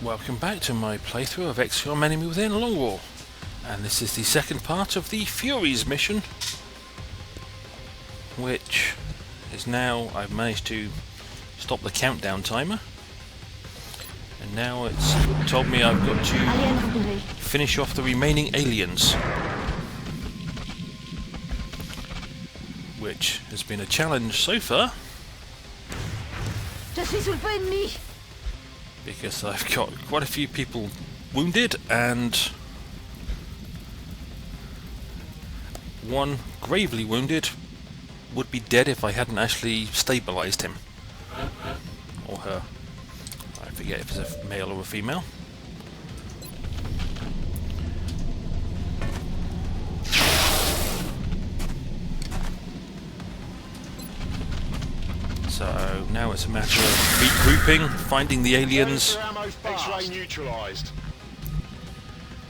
Welcome back to my playthrough of XCOM Enemy Within Long War, and this is the second part of the Furies mission, which is now, I've managed to stop the countdown timer, and now it's told me I've got to finish off the remaining aliens, which has been a challenge so far. Because I've got quite a few people wounded and one gravely wounded would be dead if I hadn't actually stabilised him. Or her. I forget if it's a male or a female. So now it's a matter of regrouping, finding the aliens,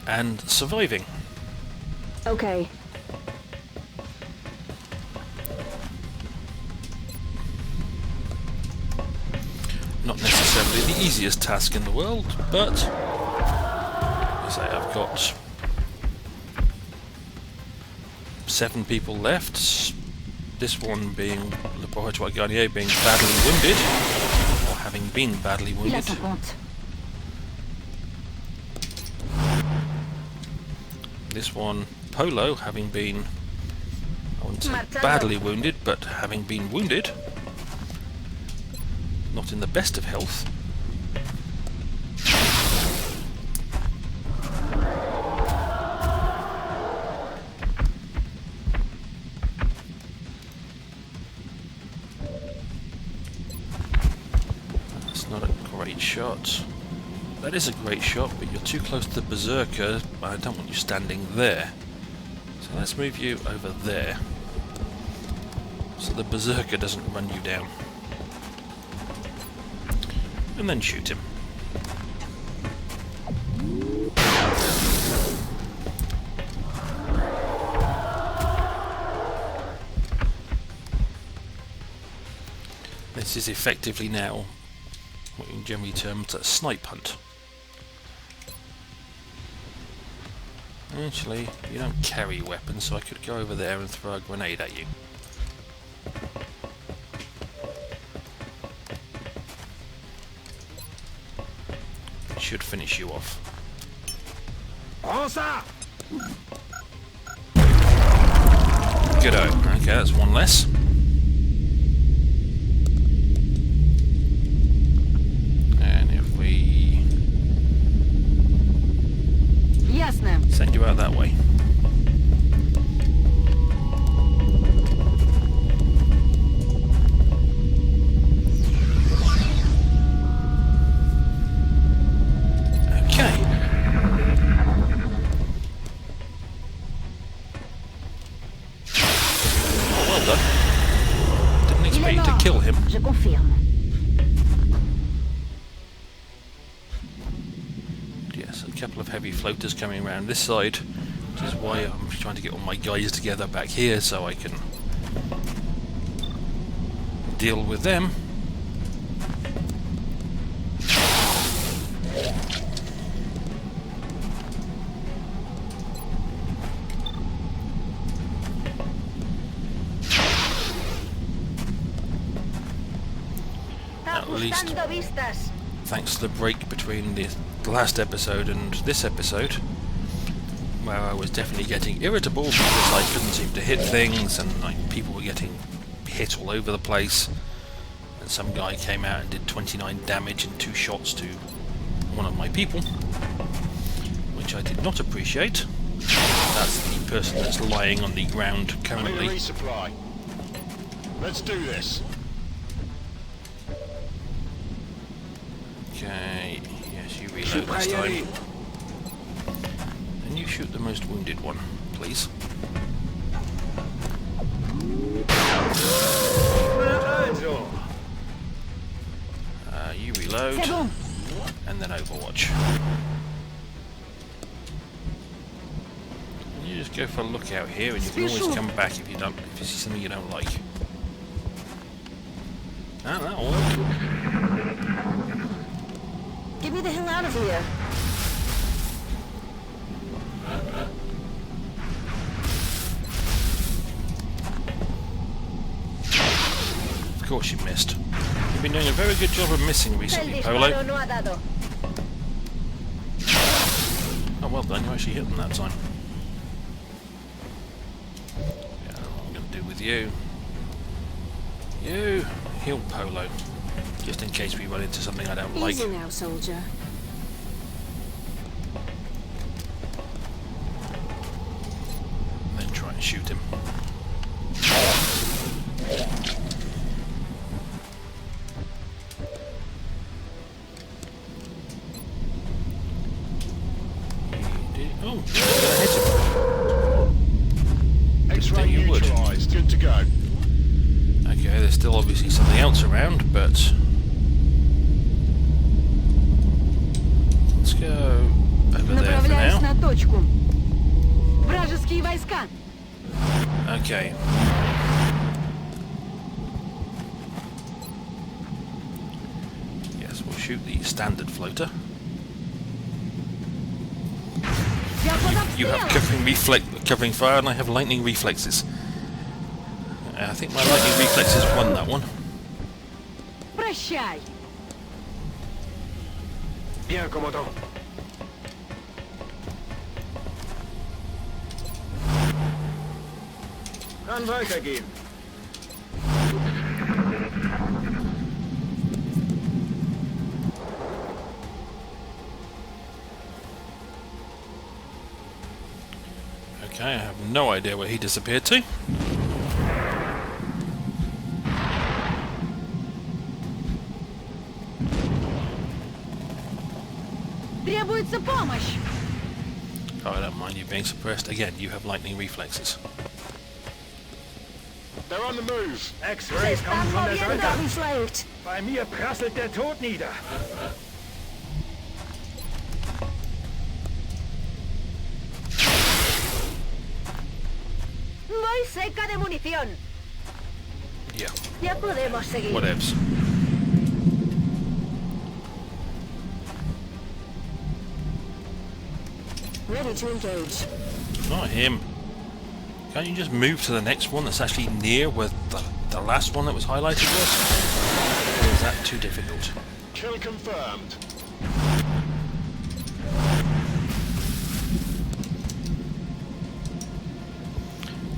and surviving. Okay. Not necessarily the easiest task in the world, but as I say, I've got 7 people left. This one being Laboratory Garnier being badly wounded, or having been badly wounded. This one, Polo, having been, I wouldn't say badly wounded, but having been wounded. Not in the best of health. Not a great shot. That is a great shot, but you're too close to the Berserker. I don't want you standing there. So let's move you over there, so the Berserker doesn't run you down. And then shoot him. This is effectively now what you can generally term as a snipe hunt. Actually, you don't carry weapons, so I could go over there and throw a grenade at you. It should finish you off. Good-o. Okay, that's one less. Send you out that way. Okay. Well done. Didn't expect you to kill him. Je confirme. A couple of heavy floaters coming around this side, which is why I'm trying to get all my guys together back here so I can deal with them. At least, thanks to the break between the last episode and this episode, where I was definitely getting irritable because I couldn't seem to hit things and people were getting hit all over the place, and some guy came out and did 29 damage in 2 shots to one of my people, which I did not appreciate. That's the person that's lying on the ground currently. Resupply. Let's do this. Okay, yes, you reload this time. And you shoot the most wounded one, please. You reload, and then Overwatch. And you just go for a look out here, and you can always come back if you see something you don't like. Ah, that'll work. Get me the hell out of here. Of course you missed. You've been doing a very good job of missing recently, Polo. Oh, well done, you actually hit them that time. Yeah, what I'm going to do with you. You heal Polo, just in case we run into something I don't like. Easy now, soldier. Then try and shoot him. Oh, I'm gonna hit him. X-ray you would. neutralized. Good to go. Okay, there's still obviously something else around, but let's go over there for Направляюсь now. на точку. Вражеские войска. Okay. Yes, we'll shoot the standard floater. You have covering fire, and I have lightning reflexes. I think my lightning reflexes won that one. Прощай. Bien, commandant. Kann weitergehen. Okay, I have no idea where he disappeared to. Требуется помощь. Oh, I don't mind you being suppressed. Again, you have lightning reflexes. They're on the move. X-Rays kommen von der Seite. Flanked. Bei mir prasselt der Tod nieder. Voy seca de munición. Yeah, Ya podemos seguir. whatevs. Ready to engage. Not him. Can't you just move to the next one that's actually near where the last one that was highlighted was? Or is that too difficult? Kill confirmed.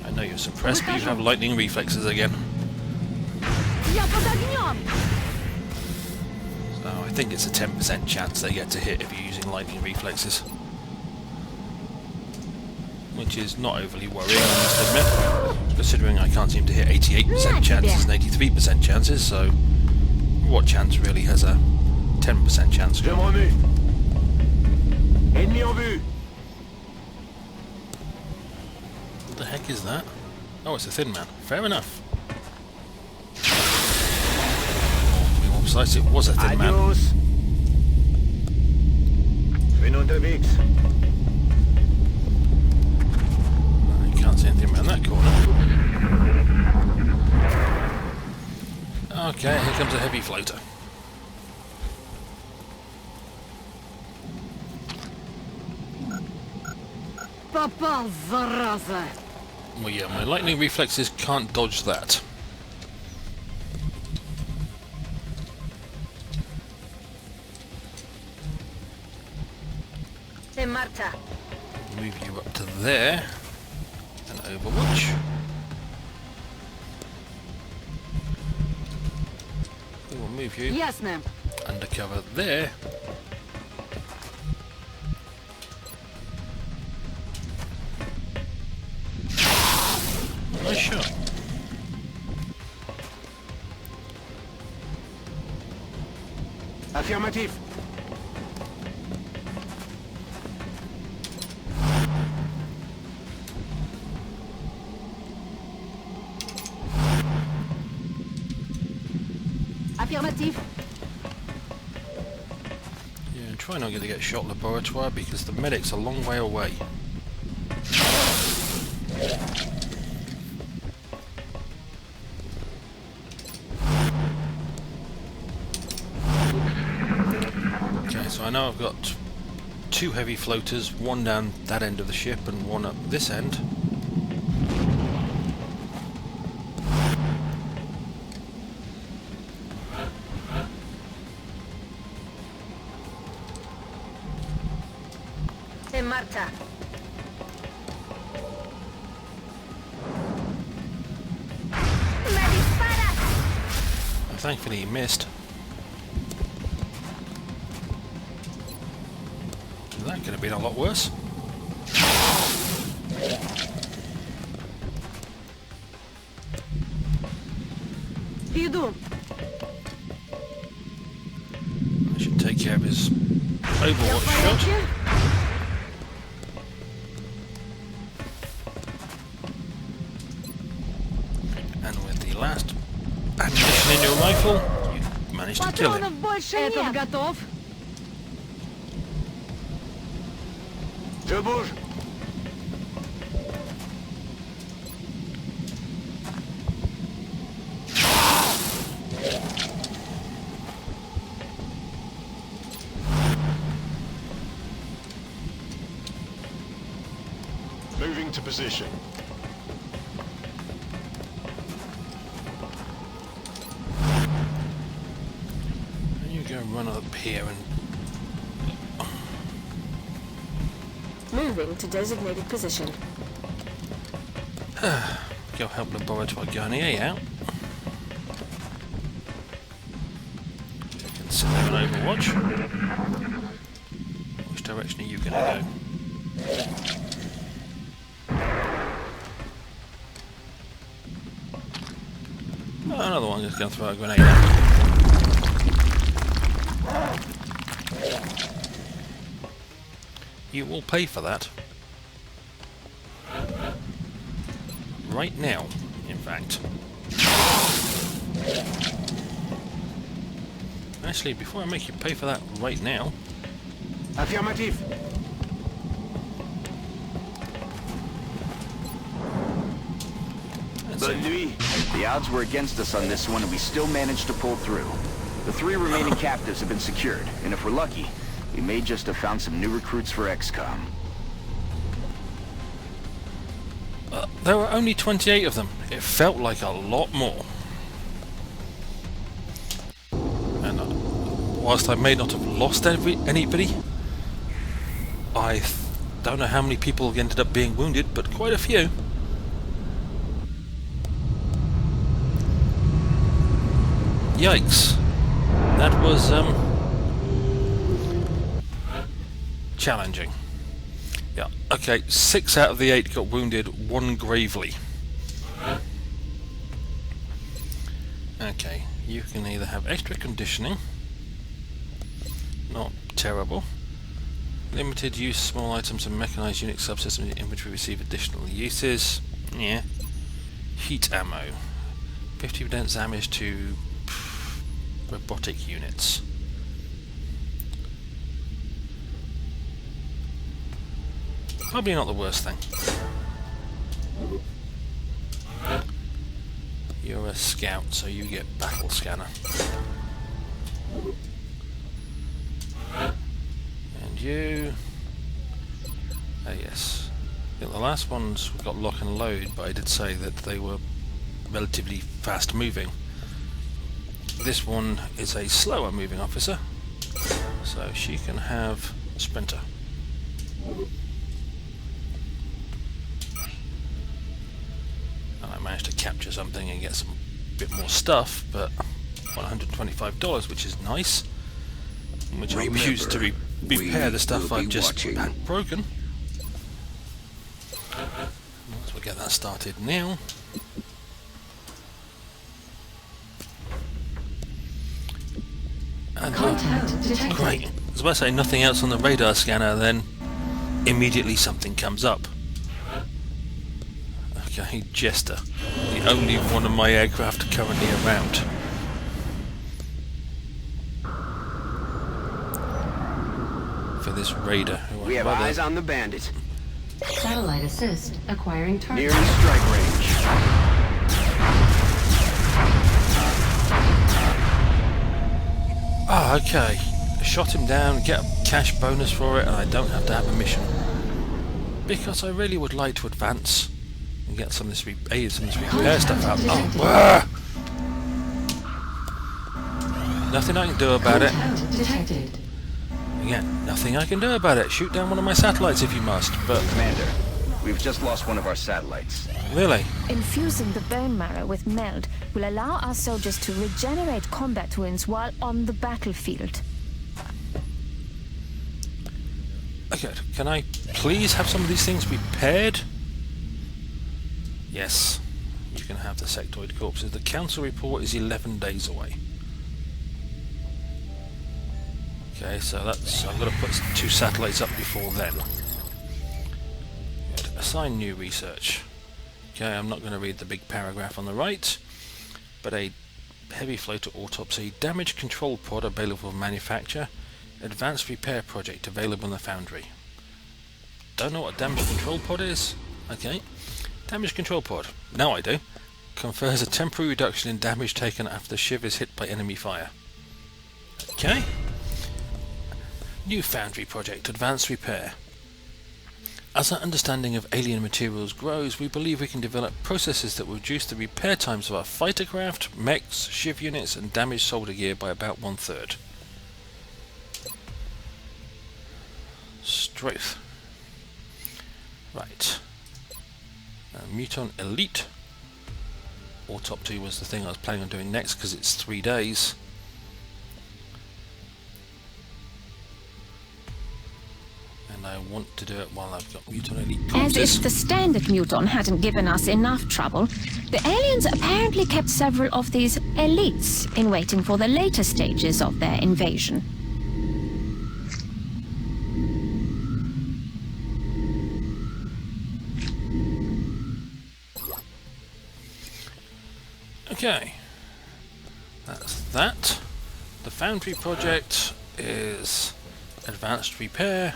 I know you're suppressed, but you have lightning reflexes again. Я под огнем. So I think it's a 10% chance they get to hit if you're using lightning reflexes. Which is not overly worrying, I must admit, considering I can't seem to hit 88% chances and 83% chances, so what chance really has a 10% chance? Demandez. Ennemi en vue. What the heck is that? Oh, it's a thin man. Fair enough. To be more precise, it was a thin man. Adios. Bin unterwegs. You can't see anything around that corner. Okay, here comes a heavy floater. Попал, зараза. Well, yeah, my lightning reflexes can't dodge that. En marcha. Move you up to there. And Overwatch. We'll move you Ясно. undercover there. Nice shot. Affirmativ. Affirmatif. Yeah, try not to get shot laboratoire because the medic's a long way away. Okay, so So I know I've got 2 heavy floaters, one down that end of the ship and one up this end. En marcha. ¡Me disparas! Thankfully he missed. That could have been a lot worse. Иду. I should take care of his overwatch shot. And with the last ammunition in your rifle, you managed to kill him. Патронов больше нет. Этот готов. Je bouge. Moving to position. And you go run up here and Moving to designated position. go help Laboratory Garnier out. You can sit there and overwatch. Which direction are you going to go? Oh, another one just going to throw a grenade out. You will pay for that. Right now, in fact. Actually, before I make you pay for that right now... Affirmatif. Bonne nuit. The odds were against us on this one, and we still managed to pull through. The 3 remaining captives have been secured, and if we're lucky, we may just have found some new recruits for XCOM. There were only 28 of them. It felt like a lot more. And whilst I may not have lost anybody, I don't know how many people ended up being wounded, but quite a few. Yikes. That was challenging. Yeah, okay, 6 out of the 8 got wounded, 1 gravely. Okay, you can either have extra conditioning, not terrible, limited use small items and mechanized unit subsystems in your inventory receive additional uses, yeah, heat ammo, 50% damage to robotic units. Probably not the worst thing. You're a scout, so you get battle scanner. And you... oh yes. I think the last ones got lock and load, but I did say that they were relatively fast moving. This one is a slower moving officer, so she can have Sprinter. And I managed to capture something and get some bit more stuff, but $125, which is nice, which I'll use to repair the stuff I've just had broken. So we'll get that started now. And great. I was about to say nothing else on the radar scanner, then immediately something comes up. Okay, Jester. The only one of my aircraft currently around. For this raider. We have eyes on the bandit. Satellite assist acquiring target. Nearing strike range. Ah, okay. shot him down, get a cash bonus for it, and I don't have to have a mission. Because I really would like to advance and get some of this repair stuff out. Oh, nothing I can do about it. Detected. Again, nothing I can do about it. Shoot down one of my satellites if you must, but... Commander, we've just lost one of our satellites. Really? Infusing the bone marrow with meld will allow our soldiers to regenerate combat wounds while on the battlefield. Okay, can I please have some of these things repaired? Yes. You can have the sectoid corpses. The council report is 11 days away. Okay, so that's... I've got to put 2 satellites up before then. Good. Assign new research. Okay, I'm not going to read the big paragraph on the right, but a heavy floater autopsy, damage control pod available for manufacture, advanced repair project available in the foundry. Don't know what a damage control pod is? Okay. Damage control pod. Now I do. Confers a temporary reduction in damage taken after the ship is hit by enemy fire. Okay. New foundry project, advanced repair. As our understanding of alien materials grows, we believe we can develop processes that will reduce the repair times of our fighter craft, mechs, shiv units and damaged soldier gear by about 1/3. Strength. Right. Muton Elite. Autopsy was the thing I was planning on doing next because it's 3 days. And I want to do it while I've got Muton Elite As corpses. if the standard muton hadn't given us enough trouble, the aliens apparently kept several of these elites in waiting for the later stages of their invasion. Okay, that's that. The foundry project is advanced repair,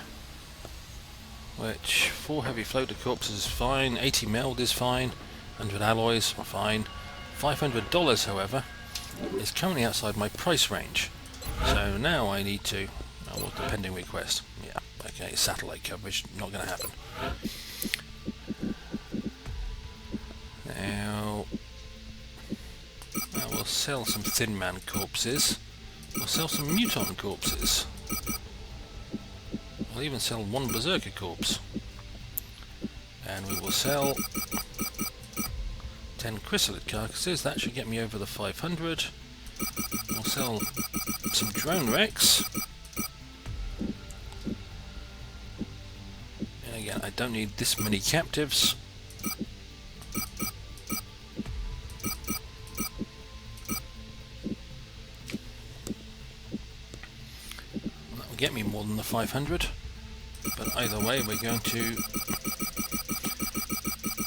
which 4 heavy floater corpses is fine, 80 meld is fine, 100 alloys are fine. $500, however, is currently outside my price range. So now I need to... Oh, what's the pending request? Yeah, okay, satellite coverage, not going to happen. Now... we'll sell some Thin Man corpses. We'll sell some Muton corpses. We'll even sell 1 Berserker corpse. And we will sell 10 Chrysalid carcasses. That should get me over the 500. We'll sell some Drone Wrecks. And again, I don't need this many captives. Get me more than the 500, but either way we're going to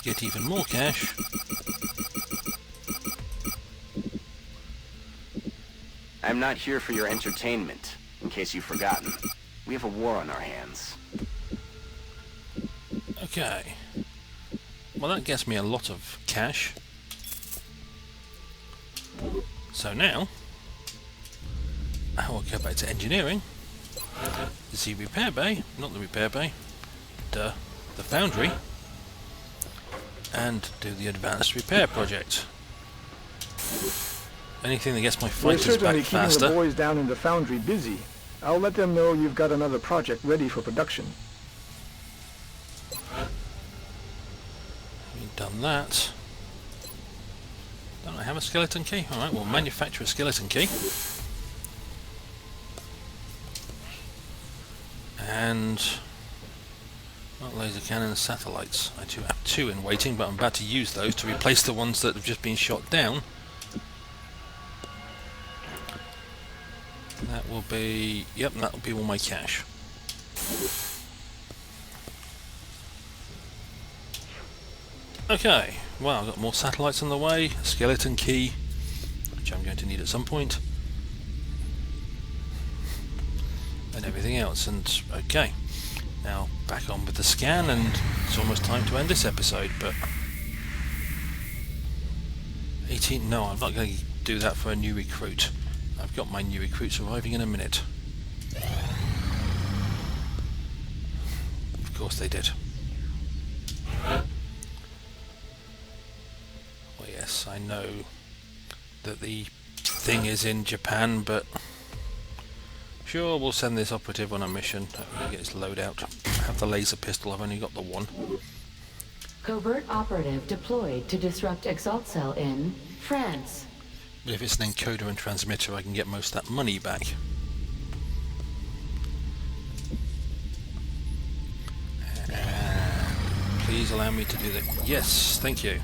get even more cash. I'm not here for your entertainment, in case you've forgotten. We have a war on our hands. Okay, well that gets me a lot of cash. So now I will go back to engineering. The repair bay, not the repair bay, the foundry, and do the advanced repair project. Anything that gets my We're fighters certainly back keeping faster. the boys down in the foundry busy. I'll let them know you've got another project ready for production. We've done that. Don't I have a skeleton key? Alright, we'll manufacture a skeleton key. And laser cannon and satellites. I do have 2 in waiting, but I'm about to use those to replace the ones that have just been shot down. That will be... yep, that will be all my cash. Okay, well, I've got more satellites on the way, a skeleton key, which I'm going to need at some point. And everything else, and okay, now back on with the scan, and it's almost time to end this episode, but 18, no, I'm not going to do that for a new recruit. I've got my new recruits arriving in a minute. course they did. Well, yes, I know that the thing is in Japan, but sure, we'll send this operative on a mission. Hopefully get his loadout. Have the laser pistol, I've only got the one. Covert operative deployed to disrupt Exalt Cell in France. But if it's an encoder and transmitter, I can get most of that money back. Please allow me to do that. Yes, thank you.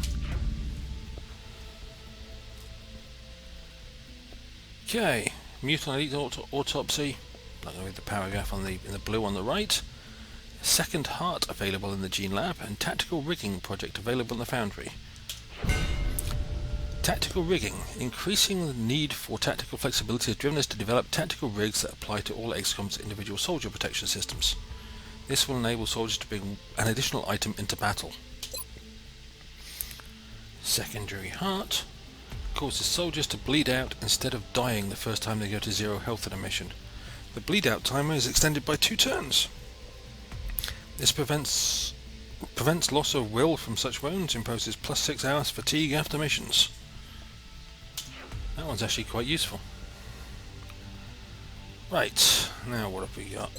Okay, mutant elite autopsy. I'm going to read the paragraph on in the blue on the right. Second heart available in the Gene Lab, and tactical rigging project available in the Foundry. Tactical rigging. Increasing the need for tactical flexibility has driven us to develop tactical rigs that apply to all XCOM's individual soldier protection systems. This will enable soldiers to bring an additional item into battle. Secondary heart. Causes soldiers to bleed out instead of dying the first time they go to 0 health in a mission. The bleed out timer is extended by 2 turns. This prevents loss of will from such wounds, imposes +6 hours fatigue after missions. That one's actually quite useful. Right, now what have we got?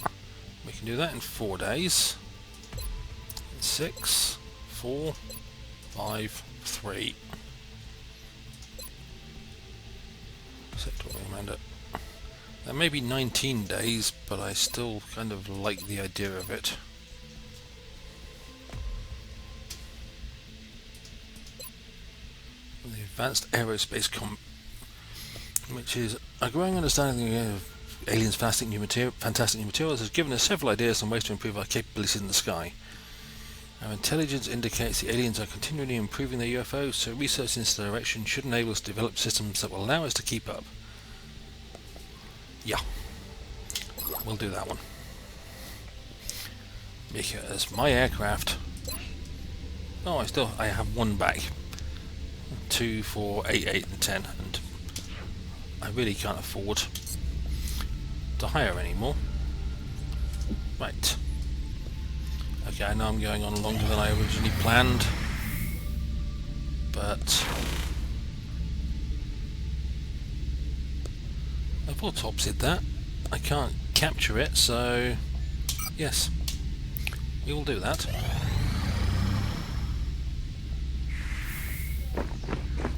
We can do that in 4 days. 6, 4, 5, 3. Sector Commander. That may be 19 days, but I still kind of like the idea of it. The Advanced Aerospace which is a growing understanding of aliens' fantastic new materials, has given us several ideas on ways to improve our capabilities in the sky. Our intelligence indicates the aliens are continually improving their UFOs, so research in this direction should enable us to develop systems that will allow us to keep up. Yeah, we'll do that one. Because my aircraft... Oh, I have 1 back. 2, 4, 8, 8 and 10, and I really can't afford to hire anymore. Right. Okay, I know I'm going on longer than I originally planned, but I've autopsied that. I can't capture it, so yes, we will do that.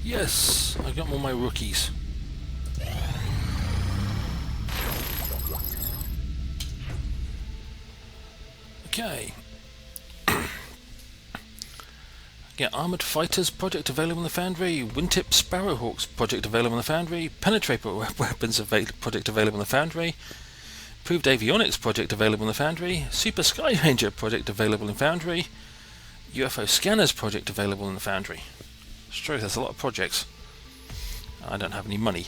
Yes, I got all my rookies. Okay. Get Armoured Fighters project available in the Foundry. Wingtip Sparrowhawks project available in the Foundry. Penetrator weapons project available in the Foundry. Improved Avionics project available in the Foundry. Super Sky Ranger project available in Foundry. UFO Scanners project available in the Foundry. It's true, there's a lot of projects. I don't have any money.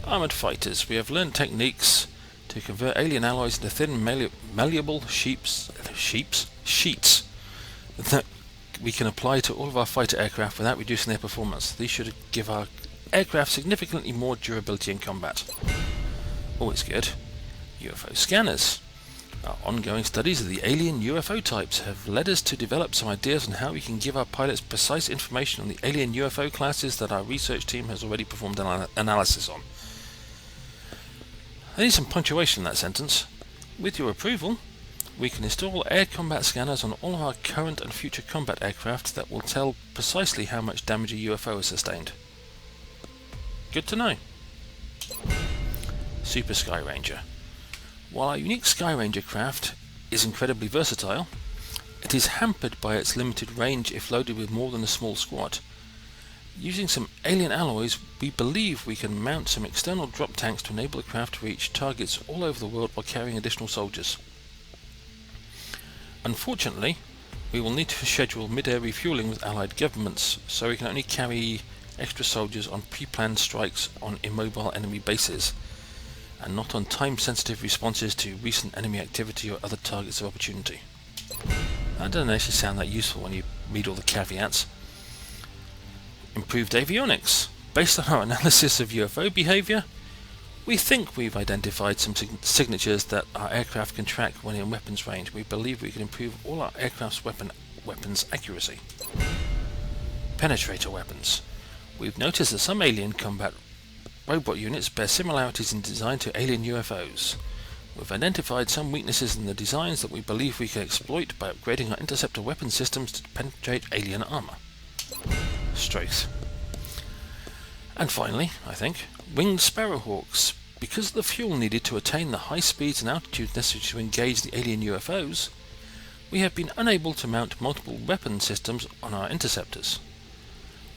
Armoured Fighters. We have learned techniques to convert alien alloys into thin, malleable sheets that we can apply to all of our fighter aircraft without reducing their performance. These should give our aircraft significantly more durability in combat. Always good. UFO Scanners. Our ongoing studies of the alien UFO types have led us to develop some ideas on how we can give our pilots precise information on the alien UFO classes that our research team has already performed analysis on. I need some punctuation in that sentence. With your approval, we can install air combat scanners on all of our current and future combat aircraft that will tell precisely how much damage a UFO has sustained. Good to know. Super Sky Ranger. While our unique Sky Ranger craft is incredibly versatile, it is hampered by its limited range if loaded with more than a small squad. Using some alien alloys, we believe we can mount some external drop tanks to enable the craft to reach targets all over the world while carrying additional soldiers. Unfortunately, we will need to schedule mid-air refueling with allied governments, so we can only carry extra soldiers on pre-planned strikes on immobile enemy bases, and not on time-sensitive responses to recent enemy activity or other targets of opportunity. That doesn't actually sound that useful when you read all the caveats. Improved Avionics. Based on our analysis of UFO behavior, We think we've identified some signatures that our aircraft can track when in weapons range. We believe we can improve all our aircraft's weapons accuracy. Penetrator weapons. We've noticed that some alien combat robot units bear similarities in design to alien UFOs. We've identified some weaknesses in the designs that we believe we can exploit by upgrading our interceptor weapon systems to penetrate alien armor. Strength. And finally, I think, winged sparrowhawks. Because of the fuel needed to attain the high speeds and altitudes necessary to engage the alien UFOs, we have been unable to mount multiple weapon systems on our interceptors.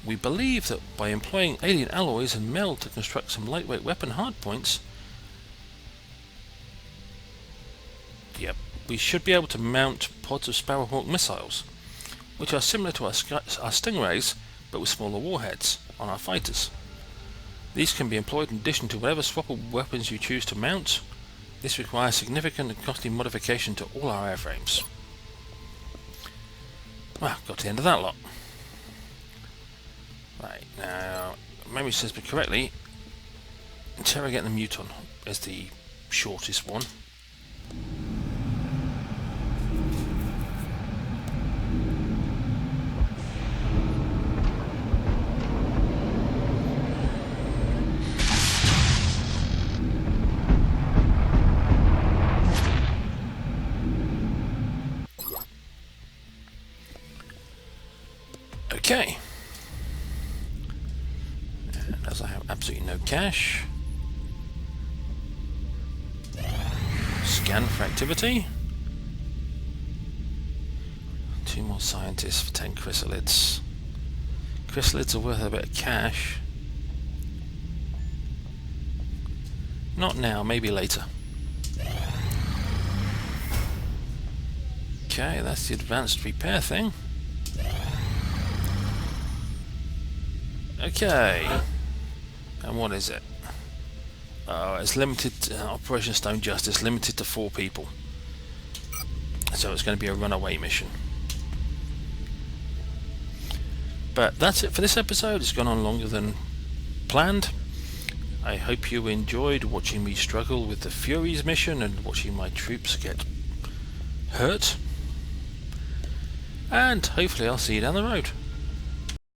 We believe that by employing alien alloys and meld to construct some lightweight weapon hardpoints, we should be able to mount pods of Sparrowhawk missiles, which are similar to our Stingrays, but with smaller warheads, on our fighters. These can be employed in addition to whatever swappable weapons you choose to mount. This requires significant and costly modification to all our airframes. Well, got to the end of that lot. Right, now, if memory serves me correctly, interrogate the Muton is the shortest one. Okay. And as I have absolutely no cash, scan for activity. 2 more scientists for 10 chrysalids. Chrysalids are worth a bit of cash. Not now, maybe later. Okay, that's the advanced repair thing. Okay, and what is it? Oh, it's limited, Operation Stone Justice, limited to 4 people. So it's going to be a runaway mission. But that's it for this episode. It's gone on longer than planned. I hope you enjoyed watching me struggle with the Furies mission and watching my troops get hurt. And hopefully I'll see you down the road.